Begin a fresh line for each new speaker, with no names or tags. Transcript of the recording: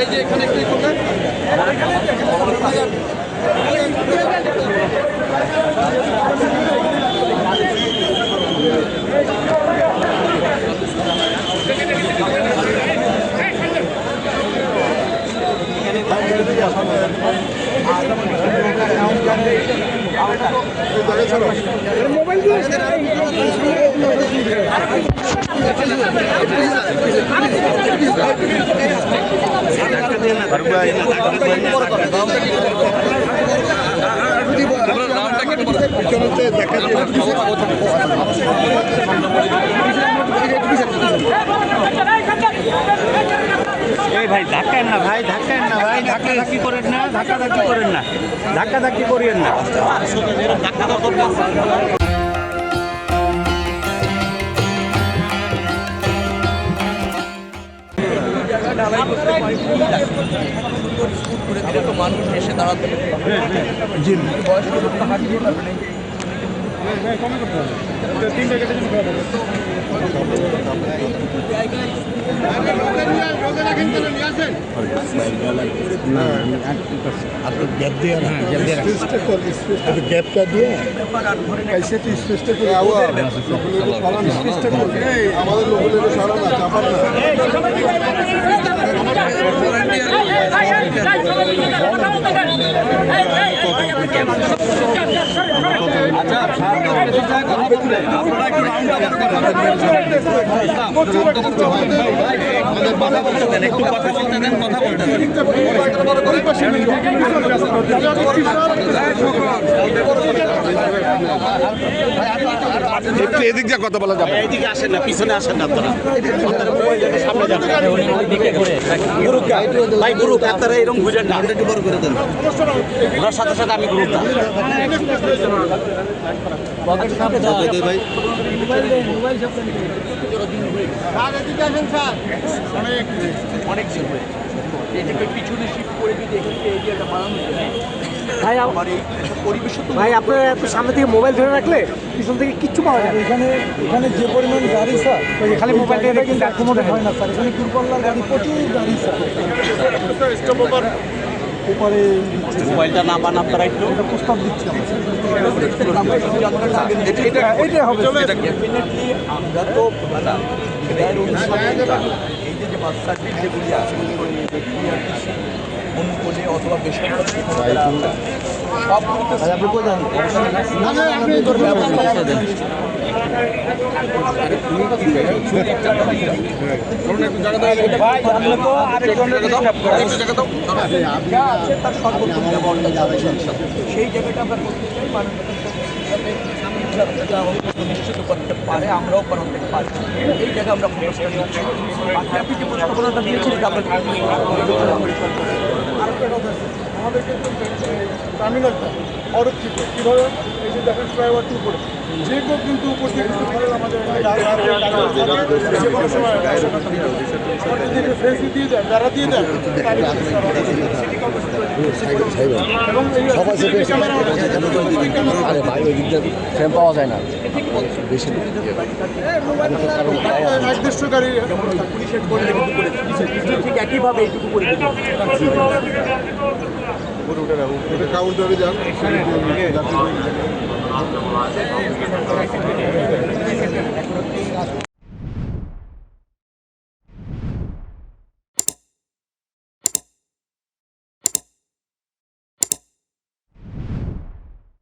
এই যে এখানে কি করলেন?
এই ভাই ধাক্কান না ভাই, ধাক্কান না ভাই, ধাক্কাধাক্কি করেন না, ধাক্কাধাক্কি করেন না, ধাক্কাধাক্কি করিয়েন না।
মানুষ এসে দাঁড়াতে বয়স্ক লোকটা হাঁটিয়ে পারবে না।
গ্যাপটা দিয়ে আমাদের লোকের সারা না চাপার না।
এদিক যা কথা বলা যাবে,
এইদিকে আসেন না, পিছনে আসেন না, আপনারা সামনে যান। ভাই গ্রুপ আপনারা এরকম বুঝেন না, একটু বড় করে দেন। ওনার সাথে সাথে আমি গ্রুপ না ভাই।
অনেক এটাকে পিছনে শিফট করে যদি এখানে এরিয়াটা বাড়ানো যায়
ভাই ভাই আপনারা এত সামনে থেকে মোবাইল ধরে রাখলে পিছন থেকে কিচ্ছু পাওয়া যায় না।
এখানে যে পরিমাণ গাড়ি স্যার,
খালি মোবাইল দিয়ে
কিন্তু অ্যাকোমোডেট হয় না স্যার। এখানে দূরপাল্লার গাড়ি প্রচুর গাড়ি স্যার। উপরে
মোবাইলটা না বান আপনারা একটু
প্রস্তাব দিচ্ছি আমরা।
এটা হবে ডেফিনেটলি। আমরা তো এই যে মাস্টার যেগুলি আছে অনুকূলে অথবা বেসরকারি সবগুলোতে সেই জায়গাটা আমরা করতে চাই। নিশ্চিত করতে পারে, আমরাও করাতে পারি, এই জায়গায় আমরা ফোকাসটা দিচ্ছি। আপনি যে প্রস্তাবনাটা দিয়েছিলেন
আমাদের কিন্তু টার্মিনালটা অরক্ষিত কীভাবে, এই যে দেখেন ফ্লাইওভার টু করে যে কেউ কিন্তু উপর দিয়ে কিছু করেন আমাদের যে কোনো সময় ফেন্স দিয়ে দেয়, বেড়া দিয়ে দেয় এবং
পাওয়া যায় না বেশি
নির্দিষ্ট গাড়ি
পুলিশের করলে ঠিক একইভাবে এইটুকু করে দিতে
কাউন্টারে যান।